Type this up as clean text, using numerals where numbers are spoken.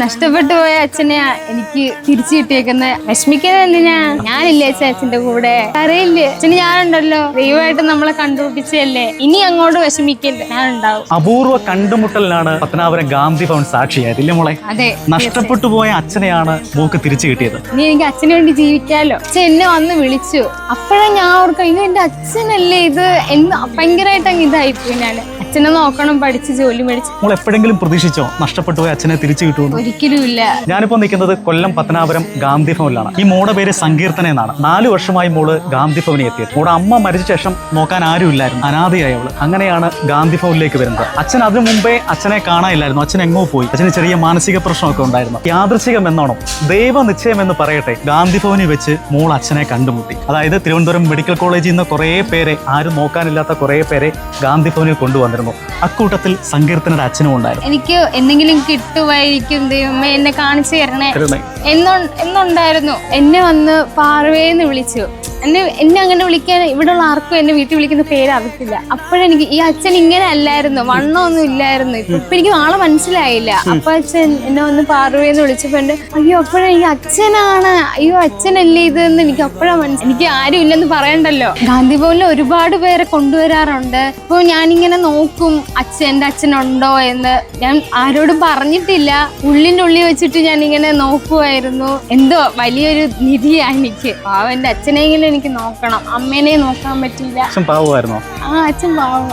നഷ്ടപ്പെട്ടു പോയ അച്ഛനെ എനിക്ക് തിരിച്ചു കിട്ടിയേക്കുന്ന വിഷമിക്കുന്നത് എന്തിനാ? ഞാനില്ലേ അച്ഛന്റെ കൂടെ? അറിയില്ലേ അച്ഛന് ഞാനുണ്ടല്ലോ. ദൈവമായിട്ട് നമ്മളെ കണ്ടുപിടിച്ചല്ലേ. ഇനി അങ്ങോട്ട് വിഷമിക്കല്ലേ, ഞാനുണ്ടാവും. അപൂർവ കണ്ടുമുട്ടലിനാണ് പത്തനാപുരം ഗാന്ധി ഭവൻ സാക്ഷിയായത് ഇല്ലേ മോളെ? അതെ, നഷ്ടപ്പെട്ടു പോയ അച്ഛനെയാണ് മോക്ക് തിരിച്ചു കിട്ടിയത്. ഇനി എനിക്ക് അച്ഛന് വേണ്ടി ജീവിക്കാലോ. അച്ഛൻ എന്നെ വന്ന് വിളിച്ചു. അപ്പോഴാ ഞാൻ ഓർക്കാം, ഇത് എന്റെ അച്ഛനല്ലേ. ഇത് ഭയങ്കരമായിട്ട് അങ്ങ് ഇതായിപ്പോയി. ഞാൻ അച്ഛനെ നോക്കണം, പഠിച്ച് ജോലി മേടിച്ചു. മോൾ എപ്പോഴെങ്കിലും പ്രതീക്ഷിച്ചോ നഷ്ടപ്പെട്ടു പോയ അച്ഛനെ തിരിച്ചു കിട്ടുമെന്ന്? ഒരിക്കലും ഇല്ല. ഞാനിപ്പോ നിൽക്കുന്നത് കൊല്ലം പത്തനാപുരം ഗാന്ധി ഭവനിലാണ്. ഈ മോടെ പേര് സങ്കീർത്തന എന്നാണ്. 4 വർഷമായി മോള് ഗാന്ധി ഭവനിൽ എത്തിയത്. മോടെ അമ്മ മരിച്ച ശേഷം നോക്കാൻ ആരും ഇല്ലായിരുന്നു, അനാഥയായി അവള്. അങ്ങനെയാണ് ഗാന്ധി ഭവനിലേക്ക് വരുന്നത്. അച്ഛൻ അതിനു മുമ്പേ അച്ഛനെ കാണാനില്ലായിരുന്നു. അച്ഛൻ എങ്ങോ പോയി. അച്ഛന് ചെറിയ മാനസിക പ്രശ്നമൊക്കെ ഉണ്ടായിരുന്നു. യാദൃച്ഛികം എന്നോണം ദൈവ നിശ്ചയം എന്ന് പറയട്ടെ, ഗാന്ധി ഭവനിൽ വെച്ച് മോൾ അച്ഛനെ കണ്ടുമുട്ടി. അതായത് തിരുവനന്തപുരം മെഡിക്കൽ കോളേജിൽ നിന്ന് കുറേ പേരെ, ആരും നോക്കാനില്ലാത്ത കുറേ പേരെ ഗാന്ധി ഭവനിൽ കൊണ്ടുവന്നിരുന്നു. അക്കൂട്ടത്തിൽ സങ്കീർത്തനയുടെ അച്ഛനും ഉണ്ടായിരുന്നു. എനിക്ക് എന്തെങ്കിലും കിട്ടുമായിരിക്കും, ദൈവമേ എന്നെ കാണിച്ചു തരണേ എന്നുണ്ടായിരുന്നു. എന്നെ വന്ന് പാർവേന്ന് വിളിച്ചു. എന്നെ അങ്ങനെ വിളിക്കാൻ ഇവിടെയുള്ള ആർക്കും എന്നെ വീട്ടിൽ വിളിക്കുന്ന പേര് അറിയത്തില്ല. അപ്പോഴെനിക്ക് ഈ അച്ഛൻ ഇങ്ങനെ അല്ലായിരുന്നു, വണ്ണമൊന്നും ഇല്ലായിരുന്നു. ഇപ്പൊ എനിക്ക് ആളെ മനസ്സിലായില്ല. അപ്പൊ അച്ഛൻ എന്നെ വന്ന് പാർവേന്ന് വിളിച്ചപ്പോ അയ്യോ, അപ്പോഴെനിക്ക് അച്ഛനാണ്, അയ്യോ അച്ഛനല്ലേ ഇതെന്ന് എനിക്ക് അപ്പോഴാ മനസ്സിലായി. എനിക്ക് ആരും ഇല്ലെന്ന് പറയണ്ടല്ലോ. ഗാന്ധി ഭവനിൽ ഒരുപാട് പേരെ കൊണ്ടുവരാറുണ്ട്. ഇപ്പൊ ഞാനിങ്ങനെ നോക്കും എന്റെ അച്ഛനുണ്ടോ എന്ന്. ഞാൻ ആരോടും പറഞ്ഞിട്ടില്ല, ഉള്ളിൻ്റെ ഉള്ളിൽ വെച്ചിട്ട് ഞാൻ ഇങ്ങനെ നോക്കുമായിരുന്നു. എന്തോ വലിയൊരു നിധിയാ എനിക്ക്. എന്റെ അച്ഛനെങ്കിലും എനിക്ക് നോക്കണം, അമ്മേനെ നോക്കാൻ പറ്റില്ല. അച്ഛൻ പാവമായിരുന്നോ? അച്ഛൻ പാവ.